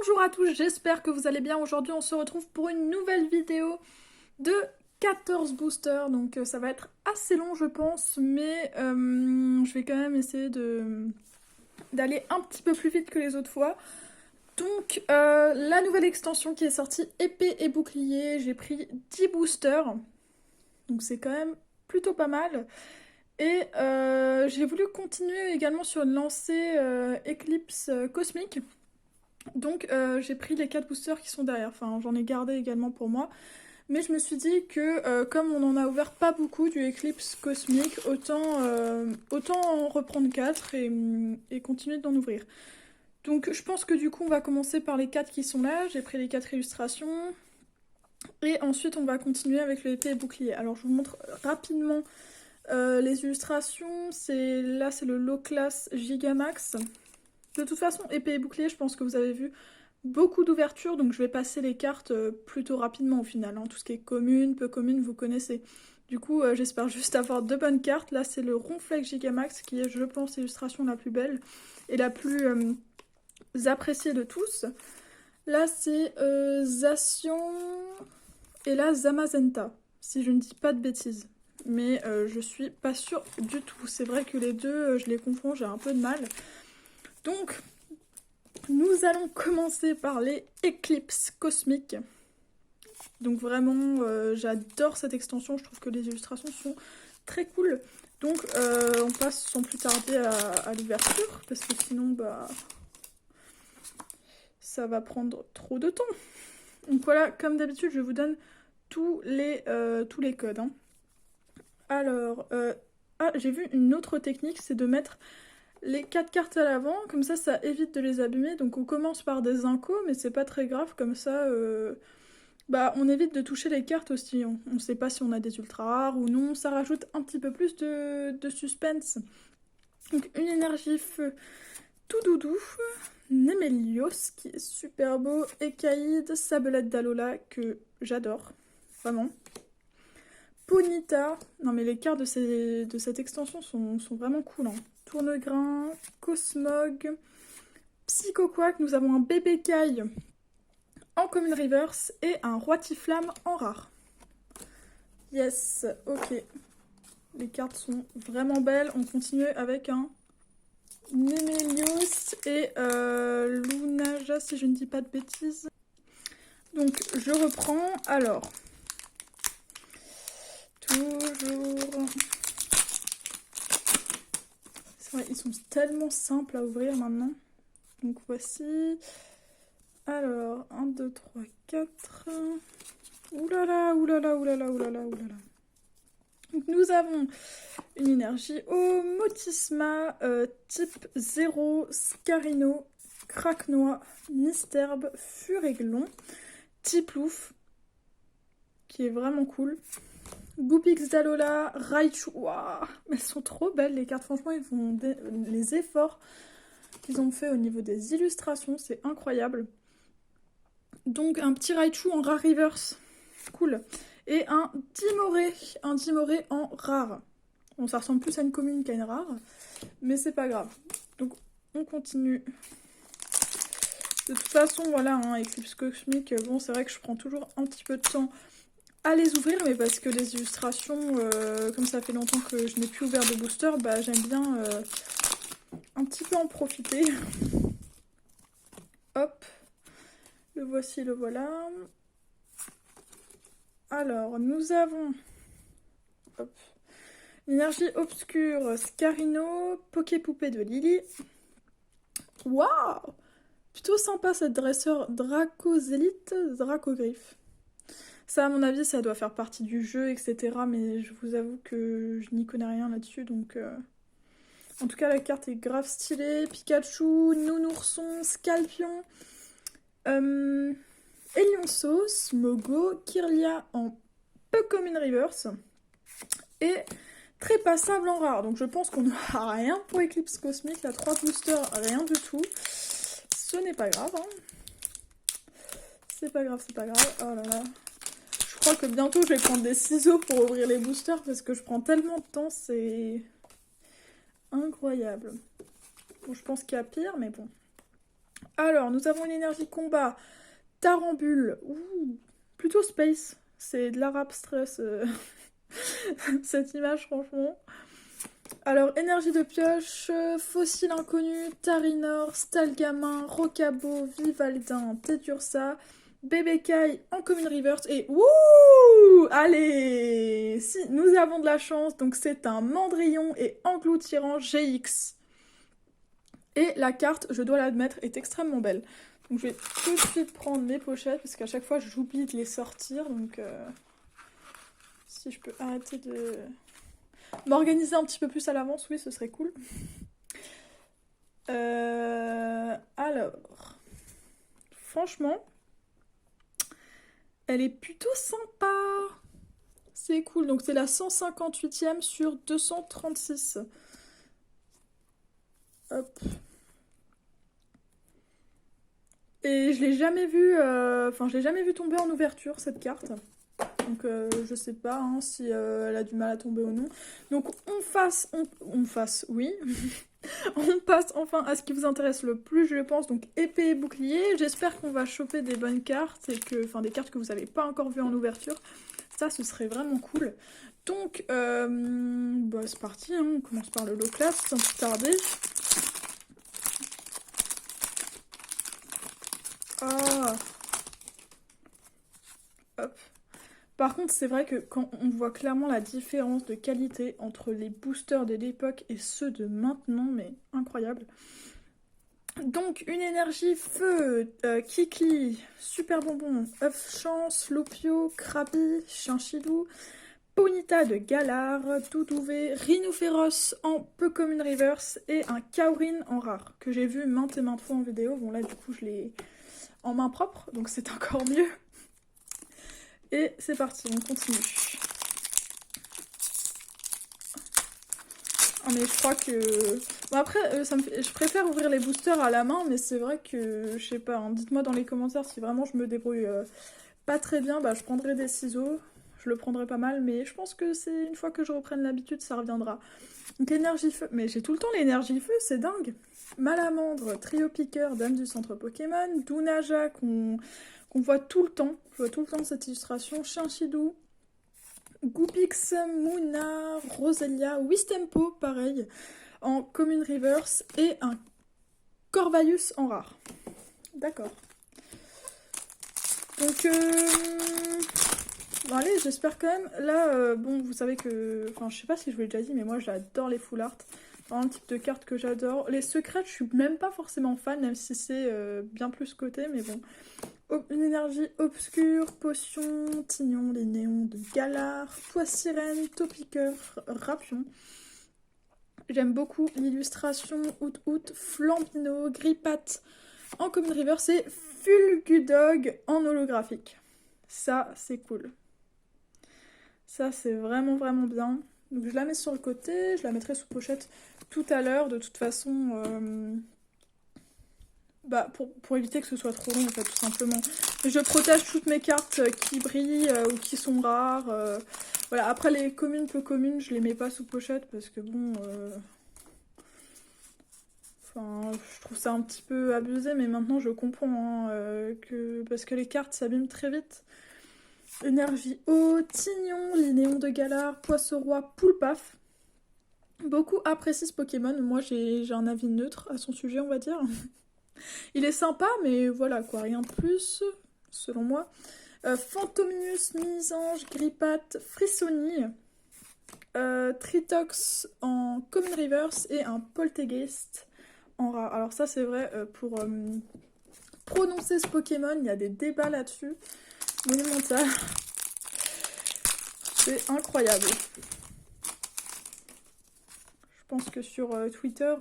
Bonjour à tous, j'espère que vous allez bien. Aujourd'hui on se retrouve pour une nouvelle vidéo de 14 boosters. Donc ça va être assez long je pense, mais je vais quand même essayer d'aller un petit peu plus vite que les autres fois. Donc la nouvelle extension qui est sortie, épée et bouclier, j'ai pris 10 boosters. Donc c'est quand même plutôt pas mal. Et j'ai voulu continuer également sur une lancée Eclipse cosmique. Donc j'ai pris les 4 boosters qui sont derrière, enfin j'en ai gardé également pour moi. Mais je me suis dit que comme on en a ouvert pas beaucoup du Eclipse cosmique, autant en reprendre 4 et continuer d'en ouvrir. Donc je pense que du coup on va commencer par les 4 qui sont là, j'ai pris les 4 illustrations. Et ensuite on va continuer avec le épée et bouclier. Alors je vous montre rapidement les illustrations. Là c'est le low class Gigamax. De toute façon, épée et bouclier, je pense que vous avez vu beaucoup d'ouvertures, donc je vais passer les cartes plutôt rapidement au final. Hein. Tout ce qui est commune, peu commune, vous connaissez. Du coup, j'espère juste avoir de bonnes cartes. Là, c'est le Ronflex Gigamax qui est, je pense, l'illustration la plus belle et la plus appréciée de tous. Là, c'est Zacian et là, Zamazenta, si je ne dis pas de bêtises. Mais je suis pas sûre du tout. C'est vrai que les deux, je les confonds, j'ai un peu de mal. Donc, nous allons commencer par les éclipses cosmiques. Donc vraiment, j'adore cette extension, je trouve que les illustrations sont très cool. Donc on passe sans plus tarder à l'ouverture, parce que sinon, ça va prendre trop de temps. Donc voilà, comme d'habitude, je vous donne tous les codes. Hein. Alors, j'ai vu une autre technique, c'est de mettre les 4 cartes à l'avant, comme ça évite de les abîmer. Donc on commence par des incos, mais c'est pas très grave, comme ça on évite de toucher les cartes aussi. On sait pas si on a des ultra rares ou non, ça rajoute un petit peu plus de suspense. Donc une énergie feu tout doudou, Nemelios qui est super beau, Ekaïd, Sablette d'Alola que j'adore, vraiment. Ponyta, non mais les cartes de cette extension sont vraiment cool. Hein. Tournegrain, Cosmog, Psychoquack, nous avons un bébé caille en commune reverse et un Roitiflamme en rare. Yes, ok. Les cartes sont vraiment belles. On continue avec un Nemelios et Lunaja, si je ne dis pas de bêtises. Donc, je reprends. Alors, toujours... C'est vrai, ils sont tellement simples à ouvrir maintenant. Donc, voici... Alors, 1, 2, 3, 4... Oulala, oulala, oulala, oulala, oulala. Donc nous avons une énergie au Motisma, type 0, Scarino, Craquenois, Nisterbe, Furéglon, type Louf, qui est vraiment cool. Goupix d'Alola, Raichu, waouh, elles sont trop belles les cartes, franchement ils font les efforts qu'ils ont fait au niveau des illustrations, c'est incroyable. Donc un petit Raichu en rare reverse, cool. Et un Dimoré en rare. Bon, ça ressemble plus à une commune qu'à une rare, mais c'est pas grave. Donc on continue. De toute façon, voilà, hein, Eclipse Cosmique, bon, c'est vrai que je prends toujours un petit peu de temps à les ouvrir, mais parce que les illustrations, comme ça fait longtemps que je n'ai plus ouvert de booster, j'aime bien un petit peu en profiter. Hop, le voici, le voilà. Alors, nous avons l'énergie obscure, Scarino, Poképoupée de Lily. Waouh! Plutôt sympa cette dresseur Dracozélite, Dracogriffe. Ça, à mon avis, ça doit faire partie du jeu, etc. Mais je vous avoue que je n'y connais rien là-dessus, donc... En tout cas, la carte est grave stylée. Pikachu, Nounourson, Scalpion, Elionsos, Mogo, Kirlia en peu commune reverse et très passable en rare. Donc je pense qu'on n'aura rien pour Eclipse Cosmique. La 3 boosters, rien du tout. Ce n'est pas grave. Hein. C'est pas grave, c'est pas grave. Oh là là. Je crois que bientôt je vais prendre des ciseaux pour ouvrir les boosters parce que je prends tellement de temps, c'est incroyable. Bon, je pense qu'il y a pire, mais bon. Alors, nous avons une énergie combat. Tarambule. Ouh, plutôt space. C'est de l'arabe stress, cette image, franchement. Alors, énergie de pioche, fossile inconnu, Tarinor, Stalgamin, Rocabo, Vivaldin, Tedursa, Bebekai en commune reverse et wouh! Allez! Si, nous avons de la chance, donc c'est un Mandrillon et Engloutirant GX. Et la carte, je dois l'admettre, est extrêmement belle. Donc je vais tout de suite prendre mes pochettes, parce qu'à chaque fois j'oublie de les sortir, donc si je peux arrêter de m'organiser un petit peu plus à l'avance, oui, ce serait cool. Alors, franchement, elle est plutôt sympa. C'est cool, donc c'est la 158e sur 236. Hop. Et je l'ai jamais vu, je l'ai jamais vu tomber en ouverture cette carte. Donc je sais pas hein, si elle a du mal à tomber ou non. Donc on fasse, oui. On passe enfin à ce qui vous intéresse le plus, je pense. Donc épée et bouclier. J'espère qu'on va choper des bonnes cartes et que, enfin des cartes que vous n'avez pas encore vues en ouverture. Ça, ce serait vraiment cool. Donc c'est parti. Hein. On commence par le low class sans plus tarder. Ah. Hop. Par contre, c'est vrai que quand on voit clairement la différence de qualité entre les boosters de l'époque et ceux de maintenant, mais incroyable. Donc, une énergie feu, Kiki, super bonbon, œuf chance, Lopio, Krabi, Chinchilou, Ponyta de Galar, Doudouvé, Rhinophéros en peu commune reverse et un Kaurin en rare, que j'ai vu maintes et maintes fois en vidéo. Bon là, du coup, je l'ai en main propre, donc c'est encore mieux. Et c'est parti, on continue. Ah mais je crois que... Bon après, je préfère ouvrir les boosters à la main, mais c'est vrai que, je sais pas, hein, dites-moi dans les commentaires si vraiment je me débrouille pas très bien, bah je prendrai des ciseaux, je le prendrai pas mal, mais je pense que c'est une fois que je reprenne l'habitude, ça reviendra. Donc énergie feu, mais j'ai tout le temps l'énergie feu, c'est dingue. Malamandre, Trio Piqueur, Dame du centre Pokémon, Dunaja qu'on voit tout le temps, je vois tout le temps cette illustration, Chinchidou, Goopix, Mouna, Roselia, Wistempo, pareil, en commune reverse, et un Corvalus en rare. D'accord. Donc, bon allez, j'espère quand même. Là, bon, vous savez que... Enfin, je sais pas si je vous l'ai déjà dit, mais moi j'adore les full art. C'est un type de carte que j'adore. Les secrets, je suis même pas forcément fan, même si c'est bien plus coté, mais bon. Une énergie obscure, potion, tignon, les néons de Galar, pois sirène, topiqueur, rapion. J'aime beaucoup l'illustration Out, Flambino, Grippat en commune reverse et Fulgudog en holographique. Ça, c'est cool. Ça, c'est vraiment, vraiment bien. Donc je la mets sur le côté, je la mettrai sous pochette tout à l'heure. De toute façon, pour éviter que ce soit trop long, en fait, tout simplement. Je protège toutes mes cartes qui brillent ou qui sont rares. Voilà, après les communes, peu communes, je les mets pas sous pochette parce que bon... Enfin, je trouve ça un petit peu abusé, mais maintenant je comprends hein, parce que les cartes s'abîment très vite. Énergie eau, Tignon, les néons de Galar, Poisson-Roi, Poulpaf. Beaucoup apprécient ce Pokémon. Moi j'ai un avis neutre à son sujet, on va dire. Il est sympa, mais voilà quoi, rien de plus, selon moi. Phantominus, Misange, Grippat, Frissoni, Tritox en Common Reverse et un Poltegeist en rare. Alors ça c'est vrai, pour prononcer ce Pokémon, il y a des débats là-dessus. Monumental. C'est incroyable. Je pense que sur Twitter,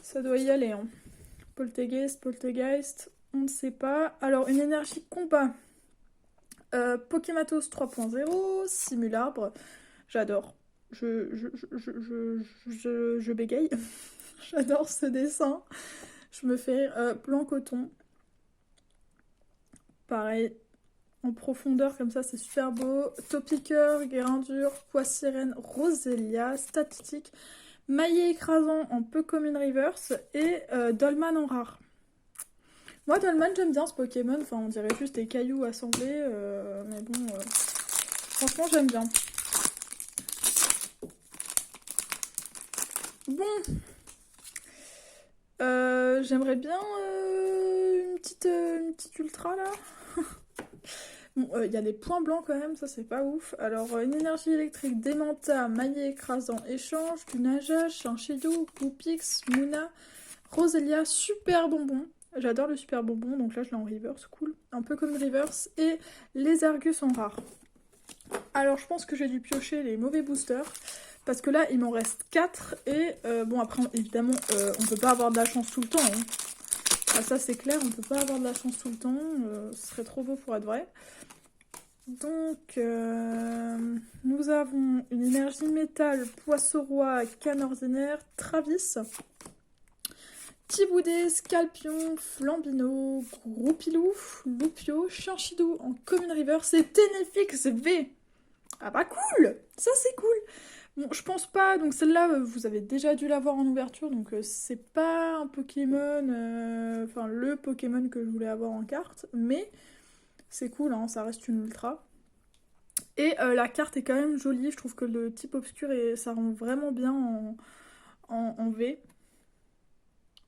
ça doit y aller. Hein. Poltegeist, on ne sait pas. Alors, une énergie combat. Pokématos 3.0, Simularbre. J'adore. Je bégaye. J'adore ce dessin. Je me fais blanc coton. Pareil, en profondeur comme ça, c'est super beau. Topiqueur, Guérindur, Pois sirène, Roselia, statistique, Maillet écrasant en Pokémon Reverse et Dolman en rare. Moi, Dolman, j'aime bien ce Pokémon. Enfin, on dirait juste des cailloux assemblés. Mais bon, franchement, j'aime bien. Bon. J'aimerais bien une petite ultra, là. Bon, il y a des points blancs quand même, ça c'est pas ouf. Alors, une énergie électrique, Démenta, maillet écrasant, échange, du Najash, un Shayou, Goupix, Muna, Roselia, super bonbon. J'adore le super bonbon, donc là je l'ai en reverse, cool. Un peu comme reverse. Et les Argus en rare. Alors je pense que j'ai dû piocher les mauvais boosters. Parce que là il m'en reste 4. Et bon après évidemment on peut pas avoir de la chance tout le temps. Hein. Ah, ça c'est clair, on peut pas avoir de la chance tout le temps. Ce serait trop beau pour être vrai. Donc nous avons une énergie métal, Poisson-Roi, Canne ordinaire, Travis. Tiboudé, Scalpion, Flambino, Groupilou, Loupio, Chinchidou en Common River, c'est Tenefix V. Ah bah cool. Ça c'est cool. Bon, je pense pas, donc celle-là, vous avez déjà dû l'avoir en ouverture, donc c'est pas un Pokémon, enfin le Pokémon que je voulais avoir en carte, mais c'est cool, hein, ça reste une ultra. Et la carte est quand même jolie, je trouve que le type obscur, ça rend vraiment bien en V.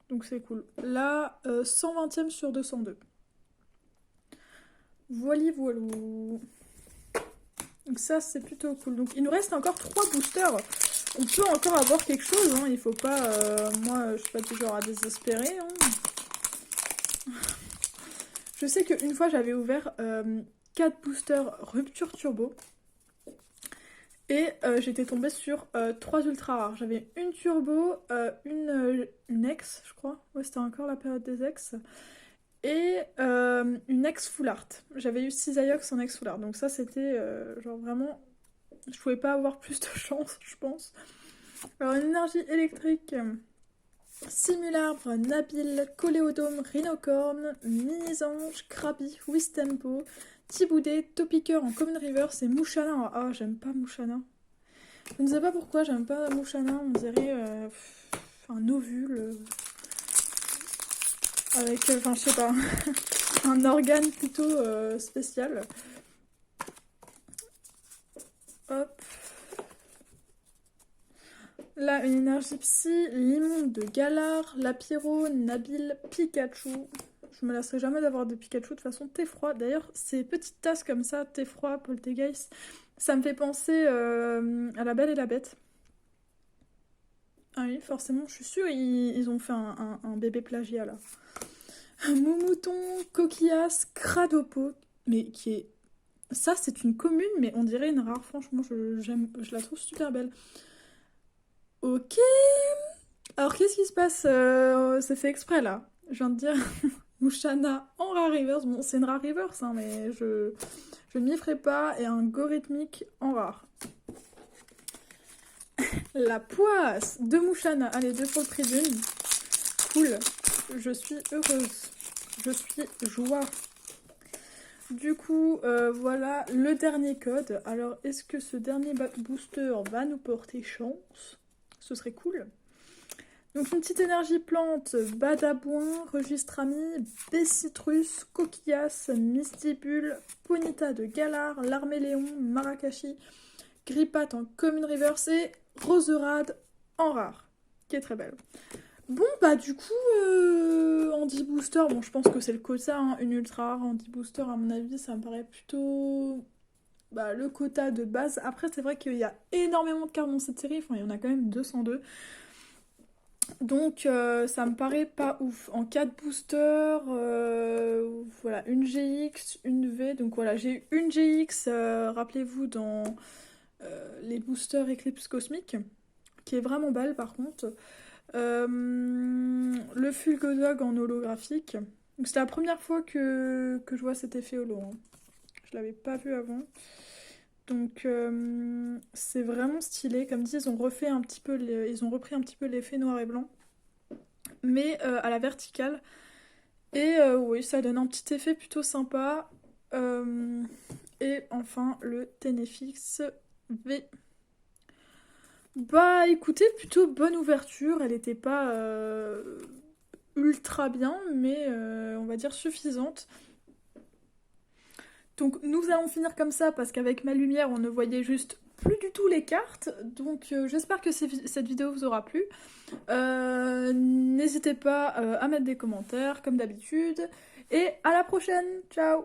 Donc c'est cool. Là, 120e sur 202. Voili voilou. Donc ça, c'est plutôt cool. Donc il nous reste encore 3 boosters. On peut encore avoir quelque chose, hein. Il faut pas... moi, je suis pas du genre à désespérer. Hein. Je sais qu'une fois, j'avais ouvert 4 boosters Rupture Turbo. Et j'étais tombée sur 3 ultra rares. J'avais une turbo, une ex, je crois. Ouais, c'était encore la période des ex. Et une ex full art. J'avais eu 6 Iox en ex full art. Donc ça, c'était genre vraiment... Je pouvais pas avoir plus de chance, je pense. Alors, une énergie électrique... Simularbre, Nabil, Coléodome, Rhinocorn, Mini-Ange, Krabi, Wistempo, Tiboudé, Topiqueur en Common River, c'est Mouchana en... Ah, j'aime pas Mouchana. Je ne sais pas pourquoi, j'aime pas Mouchana, on dirait un ovule avec, enfin je sais pas, un organe plutôt spécial. Hop. Là, une énergie psy, Limonde de Galar, Lapiro, Nabil, Pikachu. Je me lasserai jamais d'avoir des Pikachu, de toute façon, thé froid. D'ailleurs, ces petites tasses comme ça, thé froid, Poltergeist, ça me fait penser à La Belle et la Bête. Ah oui, forcément, je suis sûre, ils ont fait un bébé plagiat, là. Moumouton, Coquillas, Cradopo, mais qui est... Ça, c'est une commune, mais on dirait une rare. Franchement, je la trouve super belle. Ok. Alors, qu'est-ce qui se passe c'est fait exprès, là. Je viens de dire Mouchana en rare reverse. Bon, c'est une rare reverse, hein, mais je ne m'y ferai pas. Et un go rythmique en rare. La poisse de Mouchana. Allez, 2 pour le prix d'une. Cool. Je suis heureuse. Je suis joie. Du coup, voilà le dernier code. Alors, est-ce que ce dernier booster va nous porter chance? Ce serait cool. Donc, une petite énergie plante, Badabouin, Registre Ami, Bessitrus, Coquillas, Mystibule, Ponita de Galar, Larméléon, Marakashi, Grippat en Common Reverse et Roserade en rare, qui est très belle. Bon, bah du coup, en 10 boosters, bon, je pense que c'est le quota, hein, une ultra rare en 10 boosters, à mon avis, ça me paraît plutôt le quota de base. Après, c'est vrai qu'il y a énormément de cartes dans cette série, enfin, il y en a quand même 202. Donc, ça me paraît pas ouf. En 4 boosters, voilà, une GX, une V. Donc voilà, j'ai eu une GX, rappelez-vous, dans les boosters Eclipse Cosmique, qui est vraiment belle par contre. Le Fulgodog en holographique. C'est la première fois que je vois cet effet holo. Hein. Je l'avais pas vu avant. Donc c'est vraiment stylé. Comme dit, ils ont repris un petit peu l'effet noir et blanc. Mais à la verticale. Et oui, ça donne un petit effet plutôt sympa. Et enfin, le Tenefix V. Bah écoutez, plutôt bonne ouverture, elle était pas ultra bien, mais on va dire suffisante. Donc nous allons finir comme ça parce qu'avec ma lumière on ne voyait juste plus du tout les cartes. Donc j'espère que cette vidéo vous aura plu. N'hésitez pas à mettre des commentaires comme d'habitude. Et à la prochaine, ciao!